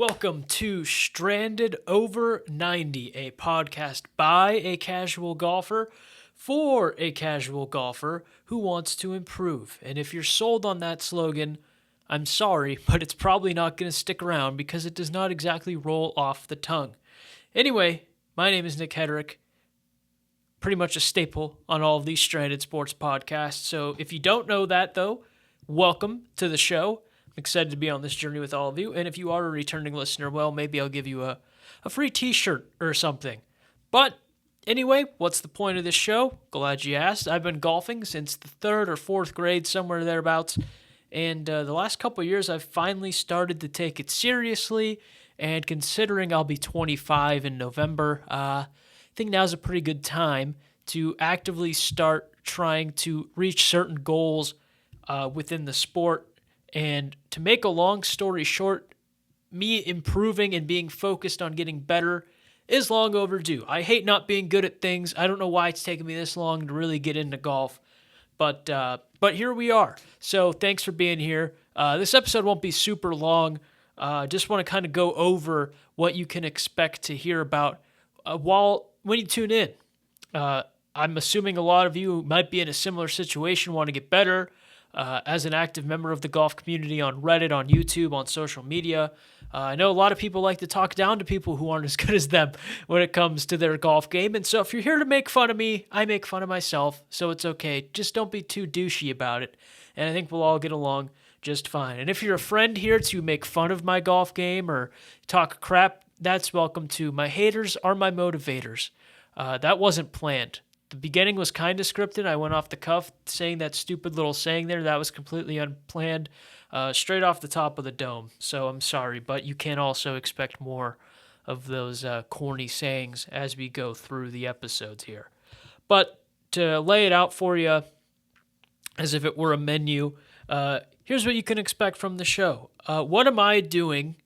Welcome to Stranded Over 90, a podcast by a casual golfer for a casual golfer who wants to improve. And if you're sold on that slogan, I'm sorry, but it's probably not going to stick around because it does not exactly roll off the tongue. Anyway, my name is Nick Hedrick, pretty much a staple on all of these Stranded Sports podcasts. So if you don't know that, though, welcome to the show. I'm excited to be on this journey with all of you. And if you are a returning listener, well, maybe I'll give you a free t-shirt or something. But anyway, what's the point of this show? Glad you asked. I've been golfing since the 3rd or 4th grade, somewhere thereabouts. And the last couple of years, I've finally started to take it seriously. And considering I'll be 25 in November, I think now's a pretty good time to actively start trying to reach certain goals within the sport. And to make a long story short, me improving and being focused on getting better is long overdue. I hate not being good at things. I don't know why it's taken me this long to really get into golf, but here we are. So thanks for being here. This episode won't be super long. Just want to kind of go over what you can expect to hear about when you tune in. I'm assuming a lot of you might be in a similar situation, want to get better. As an active member of the golf community on Reddit, on YouTube, on social media, I know a lot of people like to talk down to people who aren't as good as them when it comes to their golf game. And so if you're here to make fun of me, I make fun of myself, so it's okay. Just don't be too douchey about it, and I think we'll all get along just fine. And if you're a friend here to make fun of my golf game or talk crap, that's welcome too. My haters are my motivators. That wasn't planned. The beginning was kind of scripted. I went off the cuff saying that stupid little saying there. That was completely unplanned, straight off the top of the dome. So I'm sorry, but you can also expect more of those corny sayings as we go through the episodes here. But to lay it out for you as if it were a menu, here's what you can expect from the show. What am I doing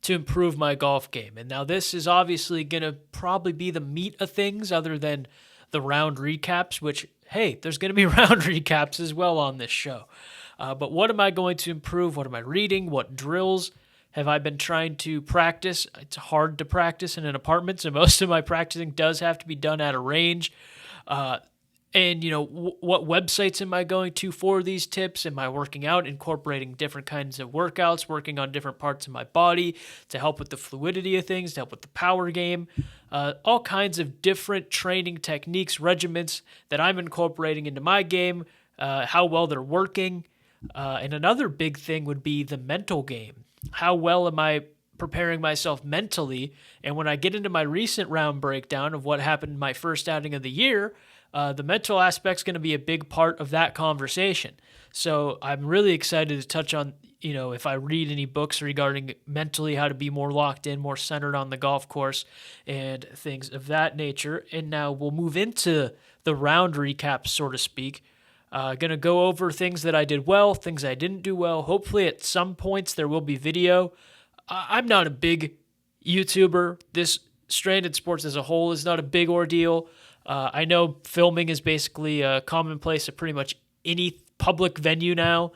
to improve my golf game? And now this is obviously going to probably be the meat of things other than the round recaps, which, hey, there's going to be round recaps as well on this show. But what am I going to improve? What am I reading? What drills have I been trying to practice? It's hard to practice in an apartment, so most of my practicing does have to be done at a range. And, what websites am I going to for these tips? Am I working out, incorporating different kinds of workouts, working on different parts of my body to help with the fluidity of things, to help with the power game? All kinds of different training techniques, regimens that I'm incorporating into my game, how well they're working. And another big thing would be the mental game. How well am I preparing myself mentally? And when I get into my recent round breakdown of what happened in my first outing of the year, the mental aspect's going to be a big part of that conversation. So I'm really excited to touch on, if I read any books regarding mentally how to be more locked in, more centered on the golf course and things of that nature. And now we'll move into the round recap, so to speak. Going to go over things that I did well, things I didn't do well. Hopefully at some points there will be video. I'm not a big YouTuber. This Stranded Sports as a whole is not a big ordeal. I know filming is basically a commonplace at pretty much any public venue now,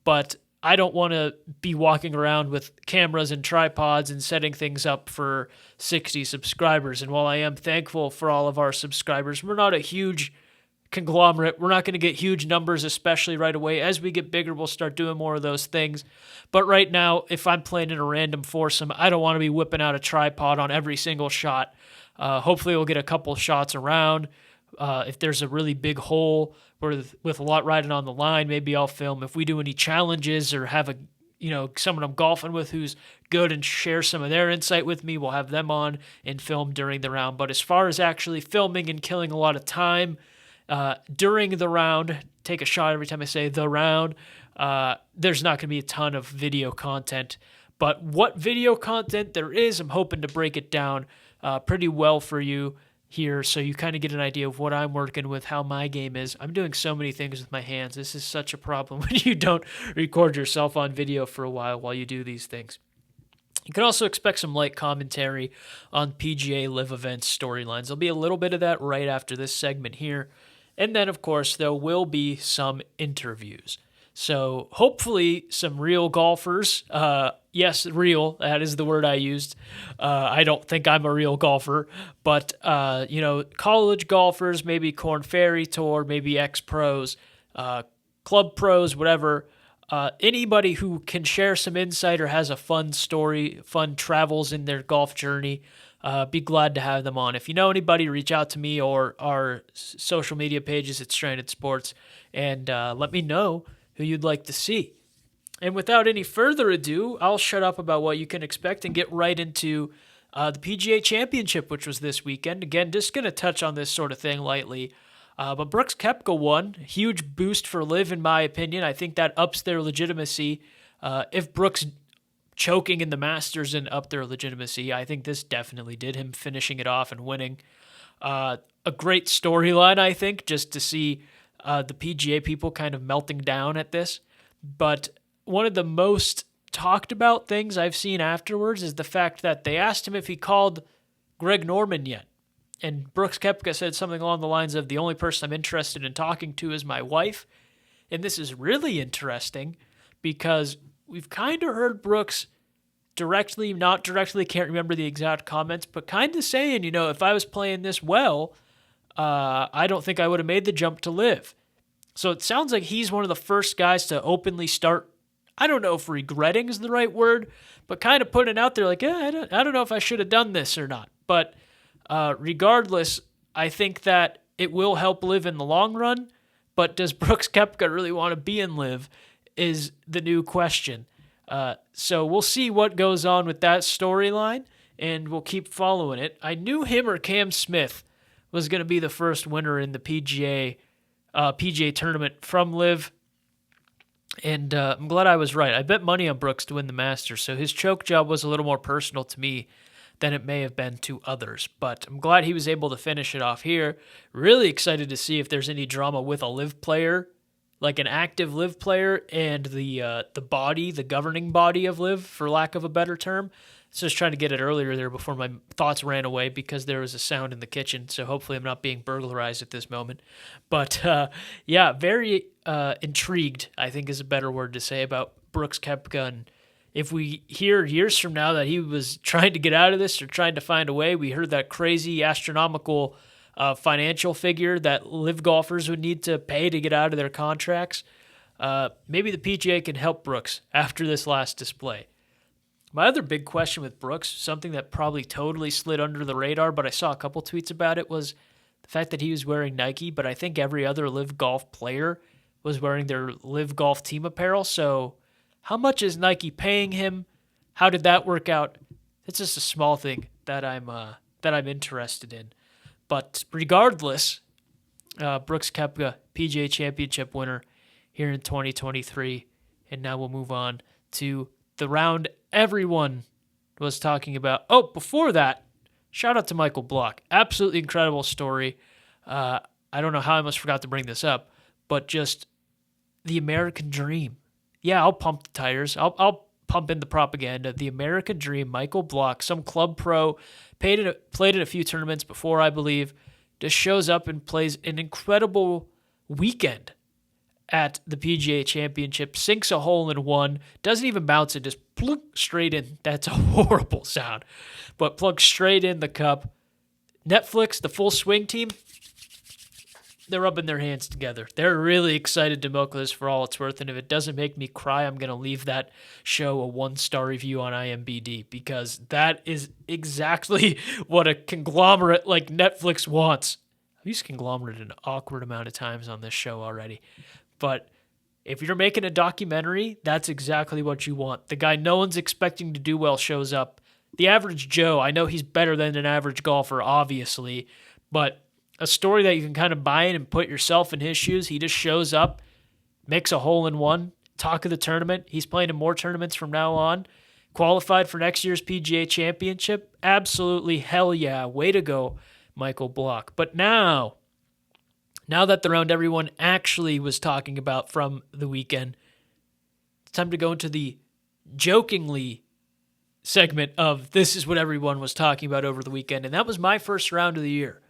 but I don't want to be walking around with cameras and tripods and setting things up for 60 subscribers. And while I am thankful for all of our subscribers, we're not a huge conglomerate. We're not going to get huge numbers, especially right away. As we get bigger, we'll start doing more of those things. But right now, if I'm playing in a random foursome, I don't want to be whipping out a tripod on every single shot. Hopefully we'll get a couple shots around. If there's a really big hole with a lot riding on the line, maybe I'll film. If we do any challenges or have someone I'm golfing with who's good and share some of their insight with me, we'll have them on and film during the round. But as far as actually filming and killing a lot of time during the round, take a shot every time I say the round, there's not going to be a ton of video content. But what video content there is, I'm hoping to break it down pretty well for you here so you kind of get an idea of what I'm working with, how my game is. I'm doing so many things with my hands. This is such a problem when you don't record yourself on video for a while you do these things. You can also expect some light commentary on PGA Live events storylines. There'll be a little bit of that right after this segment here. And then, of course, there will be some interviews. So hopefully some real golfers, Yes, real. That is the word I used. I don't think I'm a real golfer, but college golfers, maybe Korn Ferry Tour, maybe ex-pros, club pros, whatever. Anybody who can share some insight or has a fun story, fun travels in their golf journey, be glad to have them on. If you know anybody, reach out to me or our social media pages at Stranded Sports and let me know who you'd like to see. And without any further ado, I'll shut up about what you can expect and get right into the PGA Championship, which was this weekend. Again, just going to touch on this sort of thing lightly. But Brooks Koepka won. Huge boost for LIV, in my opinion. I think that ups their legitimacy. If Brooks choking in the Masters and up their legitimacy, I think this definitely did, him finishing it off and winning. A great storyline, I think, just to see the PGA people kind of melting down at this. But one of the most talked about things I've seen afterwards is the fact that they asked him if he called Greg Norman yet. And Brooks Koepka said something along the lines of, the only person I'm interested in talking to is my wife. And this is really interesting because we've kind of heard Brooks directly, not directly, can't remember the exact comments, but kind of saying, if I was playing this well, I don't think I would have made the jump to LIV. So it sounds like he's one of the first guys to openly start, I don't know if regretting is the right word, but kind of putting it out there like, I don't know if I should have done this or not. But regardless, I think that it will help LIV in the long run. But does Brooks Koepka really want to be in LIV is the new question. So we'll see what goes on with that storyline, and we'll keep following it. I knew him or Cam Smith was going to be the first winner in the PGA tournament from LIV. And I'm glad I was right. I bet money on Brooks to win the Masters, so his choke job was a little more personal to me than it may have been to others. But I'm glad he was able to finish it off here. Really excited to see if there's any drama with a LIV player, like an active LIV player, and the governing body of LIV, for lack of a better term. So just trying to get it earlier there before my thoughts ran away because there was a sound in the kitchen. So hopefully I'm not being burglarized at this moment. But very intrigued, I think is a better word to say, about Brooks Koepka. And if we hear years from now that he was trying to get out of this or trying to find a way, we heard that crazy astronomical financial figure that LIV golfers would need to pay to get out of their contracts. Maybe the PGA can help Brooks after this last display. My other big question with Brooks, something that probably totally slid under the radar, but I saw a couple tweets about it, was the fact that he was wearing Nike, but I think every other LIV Golf player was wearing their LIV Golf team apparel. So how much is Nike paying him? How did that work out? It's just a small thing that I'm interested in. But regardless, Brooks Koepka, PGA Championship winner here in 2023. And now we'll move on to the round everyone was talking about. Oh, before that, shout out to Michael Block. Absolutely incredible story. I don't know how I almost forgot to bring this up, but just the American dream. Yeah, I'll pump the tires. I'll pump in the propaganda. The American dream, Michael Block, some club pro, played in a few tournaments before, I believe, just shows up and plays an incredible weekend at the PGA Championship, sinks a hole in one, doesn't even bounce it, just plunk straight in. That's a horrible sound, but plunk straight in the cup. Netflix, the Full Swing team, they're rubbing their hands together. They're really excited to milk this for all it's worth, and if it doesn't make me cry, I'm going to leave that show a 1-star review on IMDb, because that is exactly what a conglomerate like Netflix wants. I've used conglomerate an awkward amount of times on this show already. But if you're making a documentary, that's exactly what you want. The guy no one's expecting to do well shows up. The average Joe, I know he's better than an average golfer, obviously, but a story that you can kind of buy in and put yourself in his shoes. He just shows up, makes a hole in one, talk of the tournament. He's playing in more tournaments from now on. Qualified for next year's PGA Championship. Absolutely hell yeah. Way to go, Michael Block. But now that the round everyone actually was talking about from the weekend, it's time to go into the jokingly segment of this is what everyone was talking about over the weekend. And that was my first round of the year.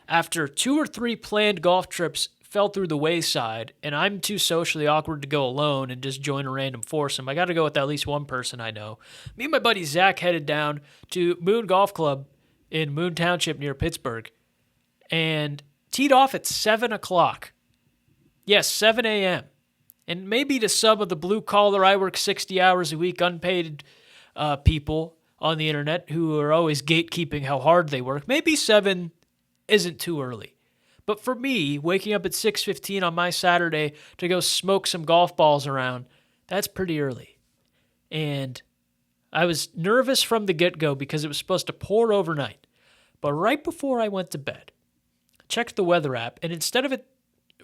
After 2 or 3 planned golf trips fell through the wayside, and I'm too socially awkward to go alone and just join a random foursome. I got to go with at least one person I know. Me and my buddy Zach headed down to Moon Golf Club in Moon Township near Pittsburgh and teed off at 7 o'clock. Yes, 7 a.m. And maybe to some of the blue-collar, I work 60 hours a week, unpaid people on the internet who are always gatekeeping how hard they work, maybe 7 isn't too early. But for me, waking up at 6:15 on my Saturday to go smoke some golf balls around, that's pretty early. And I was nervous from the get-go because it was supposed to pour overnight. But right before I went to bed, I checked the weather app, and instead of it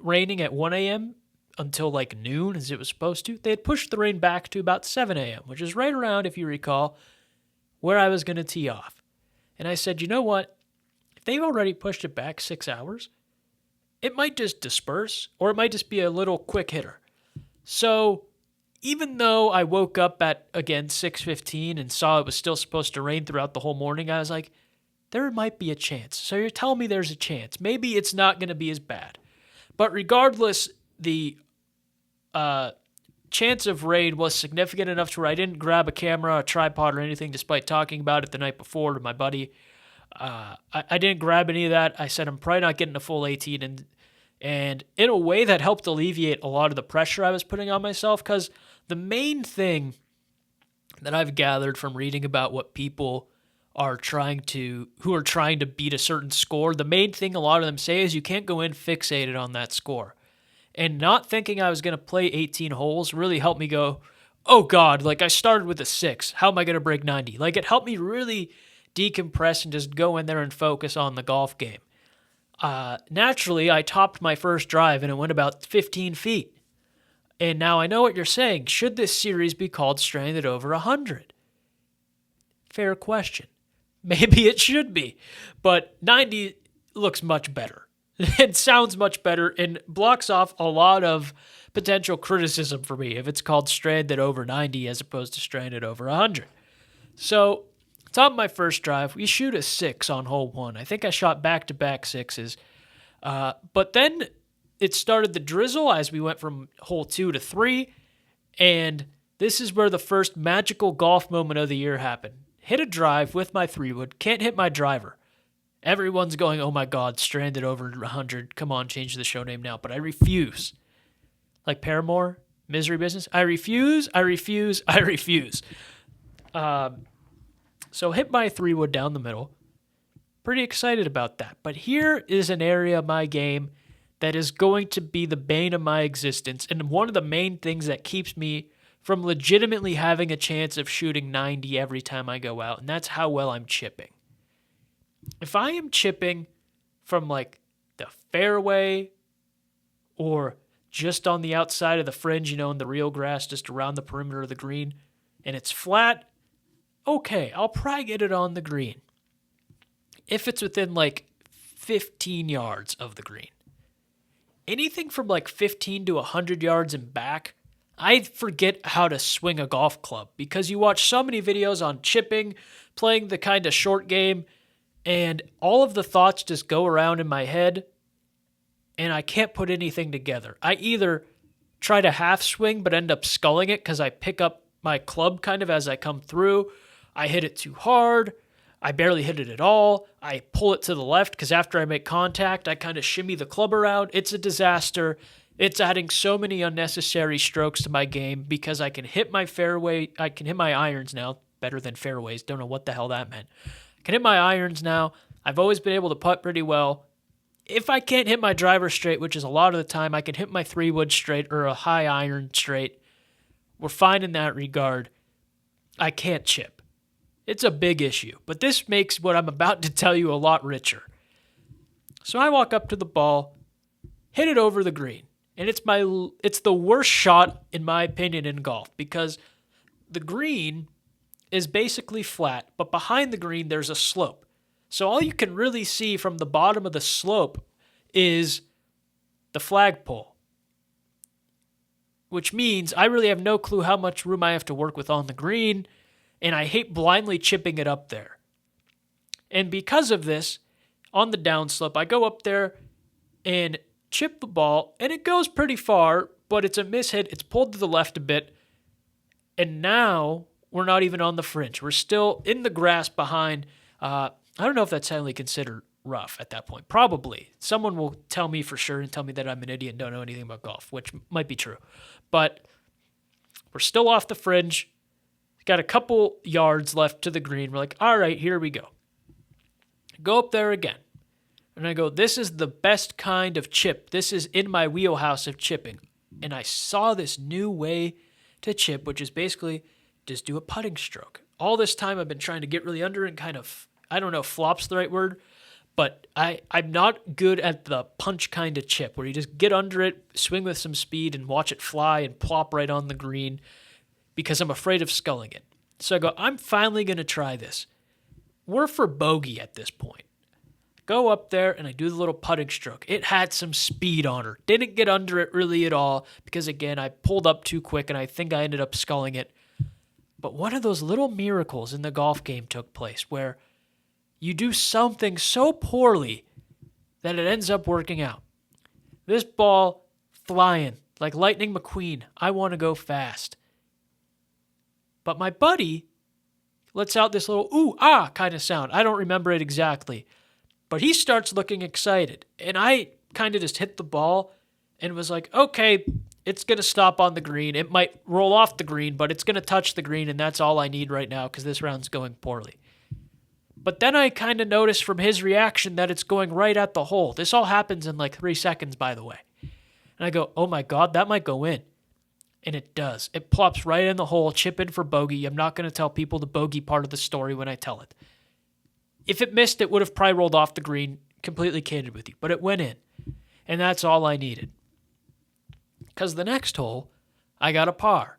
raining at 1 a.m. until like noon, as it was supposed to, they had pushed the rain back to about 7 a.m., which is right around, if you recall, where I was going to tee off. And I said, you know what? If they've already pushed it back 6 hours, it might just disperse, or it might just be a little quick hitter. So even though I woke up at, again, 6:15 and saw it was still supposed to rain throughout the whole morning, I was like, there might be a chance. So you're telling me there's a chance. Maybe it's not going to be as bad. But regardless, the chance of rain was significant enough to where I didn't grab a camera, a tripod, or anything, despite talking about it the night before to my buddy. I didn't grab any of that. I said I'm probably not getting a full 18, and in a way that helped alleviate a lot of the pressure I was putting on myself, because the main thing that I've gathered from reading about what people who are trying to beat a certain score, the main thing a lot of them say is you can't go in fixated on that score. And not thinking I was going to play 18 holes really helped me go, oh God, like I started with a 6. How am I going to break 90? Like it helped me really decompress and just go in there and focus on the golf game. Naturally, I topped my first drive and it went about 15 feet. And now I know what you're saying. Should this series be called Stranded Over 100? Fair question. Maybe it should be. But 90 looks much better. It sounds much better and blocks off a lot of potential criticism for me if it's called Stranded Over 90 as opposed to Stranded Over 100. So, top of my first drive, we shoot a 6 on hole 1. I think I shot back-to-back 6s. But then it started to drizzle as we went from hole 2 to 3, and this is where the first magical golf moment of the year happened. Hit a drive with my 3-wood, can't hit my driver. Everyone's going, oh my God, Stranded Over 100. Come on, change the show name now. But I refuse. Like Paramore, Misery Business. I refuse. So hit my 3-wood down the middle. Pretty excited about that. But here is an area of my game that is going to be the bane of my existence and one of the main things that keeps me from legitimately having a chance of shooting 90 every time I go out, and that's how well I'm chipping. If I am chipping from like the fairway or just on the outside of the fringe, in the real grass, just around the perimeter of the green, and it's flat, okay, I'll probably get it on the green. If it's within like 15 yards of the green. Anything from like 15 to 100 yards and back, I forget how to swing a golf club because you watch so many videos on chipping, playing the kind of short game, and all of the thoughts just go around in my head, and I can't put anything together. I either try to half swing but end up sculling it because I pick up my club kind of as I come through. I hit it too hard. I barely hit it at all. I pull it to the left because after I make contact, I kind of shimmy the club around. It's a disaster. It's adding so many unnecessary strokes to my game because I can hit my fairway. I can hit my irons now better than fairways. Don't know what the hell that meant. I can hit my irons now. I've always been able to putt pretty well. If I can't hit my driver straight, which is a lot of the time, I can hit my 3-wood straight or a high iron straight. We're fine in that regard. I can't chip. It's a big issue, but this makes what I'm about to tell you a lot richer. So I walk up to the ball, hit it over the green, and it's the worst shot, in my opinion, in golf because the green is basically flat, but behind the green there's a slope. So all you can really see from the bottom of the slope is the flagpole, which means I really have no clue how much room I have to work with on the green, and I hate blindly chipping it up there. And because of this, on the downslope, I go up there, and chip the ball, and it goes pretty far, but it's a mishit. It's pulled to the left a bit, and now we're not even on the fringe. We're still in the grass behind. I don't know if that's technically considered rough at that point. Probably. Someone will tell me for sure and tell me that I'm an idiot and don't know anything about golf, which might be true. But we're still off the fringe. Got a couple yards left to the green. We're like, all right, here we go. Go up there again. And I go, this is the best kind of chip. This is in my wheelhouse of chipping. And I saw this new way to chip, which is basically just do a putting stroke. All this time I've been trying to get really under it and kind of, I don't know if flop's the right word, but I'm not good at the punch kind of chip where you just get under it, swing with some speed, and watch it fly and plop right on the green because I'm afraid of sculling it. So I go, I'm finally going to try this. We're for bogey at this point. Go up there and I do the little putting stroke. It had some speed on her. Didn't get under it really at all because, again, I pulled up too quick and I think I ended up sculling it. But one of those little miracles in the golf game took place where you do something so poorly that it ends up working out. This ball flying like Lightning McQueen. I want to go fast. But my buddy lets out this little ooh, ah kind of sound. I don't remember it exactly. But he starts looking excited. And I kind of just hit the ball and was like, okay, it's going to stop on the green. It might roll off the green, but it's going to touch the green, and that's all I need right now because this round's going poorly. But then I kind of noticed from his reaction that it's going right at the hole. This all happens in like 3 seconds, by the way. And I go, oh my God, that might go in. And it does. It plops right in the hole, chip in for bogey. I'm not going to tell people the bogey part of the story when I tell it. If it missed, it would have probably rolled off the green, completely candid with you. But it went in. And that's all I needed. Because the next hole, I got a par.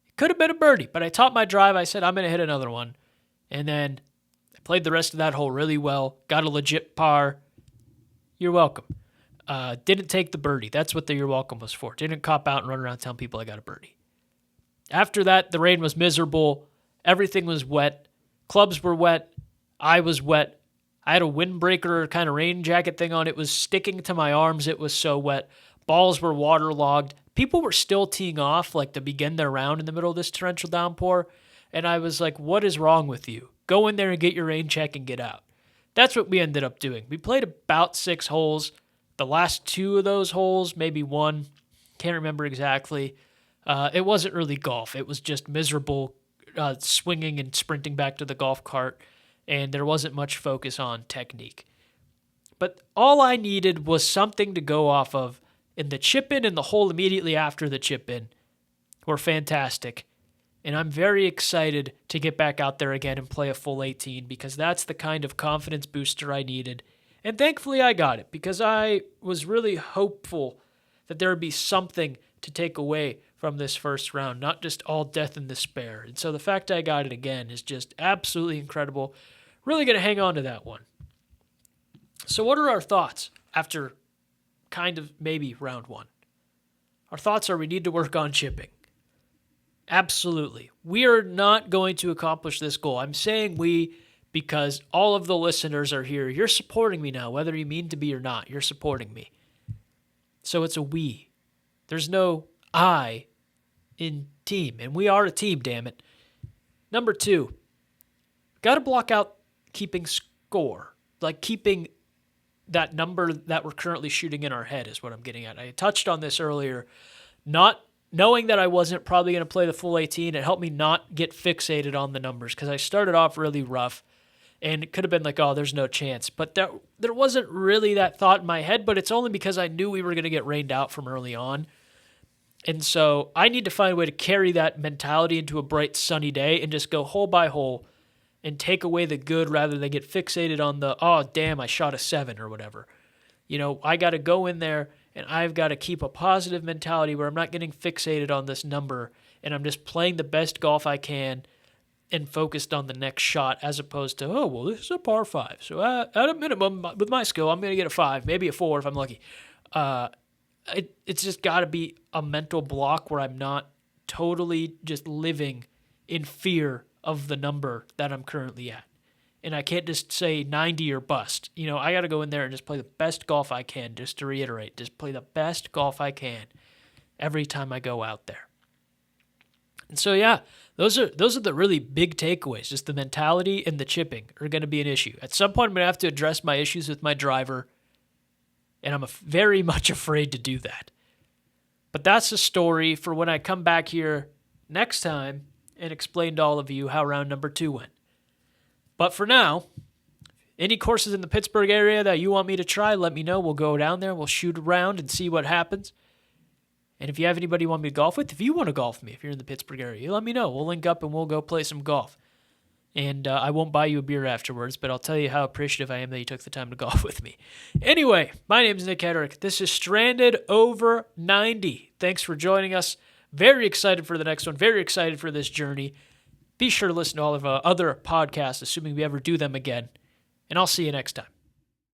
It could have been a birdie, but I taught my drive. I said, I'm going to hit another one. And then I played the rest of that hole really well. Got a legit par. You're welcome. Didn't take the birdie. That's what the you're welcome was for. Didn't cop out and run around telling people I got a birdie. After that, the rain was miserable. Everything was wet. Clubs were wet. I was wet. I had a windbreaker kind of rain jacket thing on. It was sticking to my arms. It was so wet. Balls were waterlogged. People were still teeing off like to begin their round in the middle of this torrential downpour. And I was like, what is wrong with you? Go in there and get your rain check and get out. That's what we ended up doing. We played about 6 holes. The last 2 of those holes, maybe 1, can't remember exactly. It wasn't really golf. It was just miserable swinging and sprinting back to the golf cart, and there wasn't much focus on technique. But all I needed was something to go off of, and the chip-in and the hole immediately after the chip-in were fantastic. And I'm very excited to get back out there again and play a full 18 because that's the kind of confidence booster I needed. And thankfully I got it because I was really hopeful that there would be something to take away from this first round, not just all death and despair. And so the fact I got it again is just absolutely incredible. Really going to hang on to that one. So what are our thoughts after kind of maybe round 1? Our thoughts are we need to work on chipping. Absolutely. We are not going to accomplish this goal. I'm saying we because all of the listeners are here. You're supporting me now, whether you mean to be or not. You're supporting me. So it's a we. There's no I in team, and we are a team, damn it. Number 2, got to block out keeping score, like keeping that number that we're currently shooting in our head is what I'm getting at. I touched on this earlier. Not knowing that I wasn't probably going to play the full 18, it helped me not get fixated on the numbers because I started off really rough. And it could have been like, oh, there's no chance. But there wasn't really that thought in my head, but it's only because I knew we were going to get rained out from early on. And so I need to find a way to carry that mentality into a bright, sunny day and just go hole by hole and take away the good rather than get fixated on the, oh, damn, I shot a 7 or whatever. You know, I got to go in there and I've got to keep a positive mentality where I'm not getting fixated on this number and I'm just playing the best golf I can and focused on the next shot as opposed to, oh, well, this is a par 5. So at a minimum, with my skill, I'm going to get a 5, maybe a 4 if I'm lucky. It's just got to be a mental block where I'm not totally just living in fear of the number that I'm currently at. and I can't just say 90 or bust. I got to go in there and just play the best golf I can, just to reiterate. Just play the best golf I can every time I go out there. And so, yeah, those are the really big takeaways. Just the mentality and the chipping are going to be an issue. At some point, I'm going to have to address my issues with my driver, and I'm very much afraid to do that. But that's a story for when I come back here next time and explain to all of you how round number 2 went. But for now, any courses in the Pittsburgh area that you want me to try, let me know. We'll go down there, we'll shoot around and see what happens. And if you have anybody you want me to golf with, if you want to golf with me, if you're in the Pittsburgh area, you let me know. We'll link up and we'll go play some golf. And I won't buy you a beer afterwards, but I'll tell you how appreciative I am that you took the time to golf with me. Anyway, my name is Nick Hedrick. This is Stranded Over 90. Thanks for joining us. Very excited for the next one. Very excited for this journey. Be sure to listen to all of our other podcasts, assuming we ever do them again. And I'll see you next time.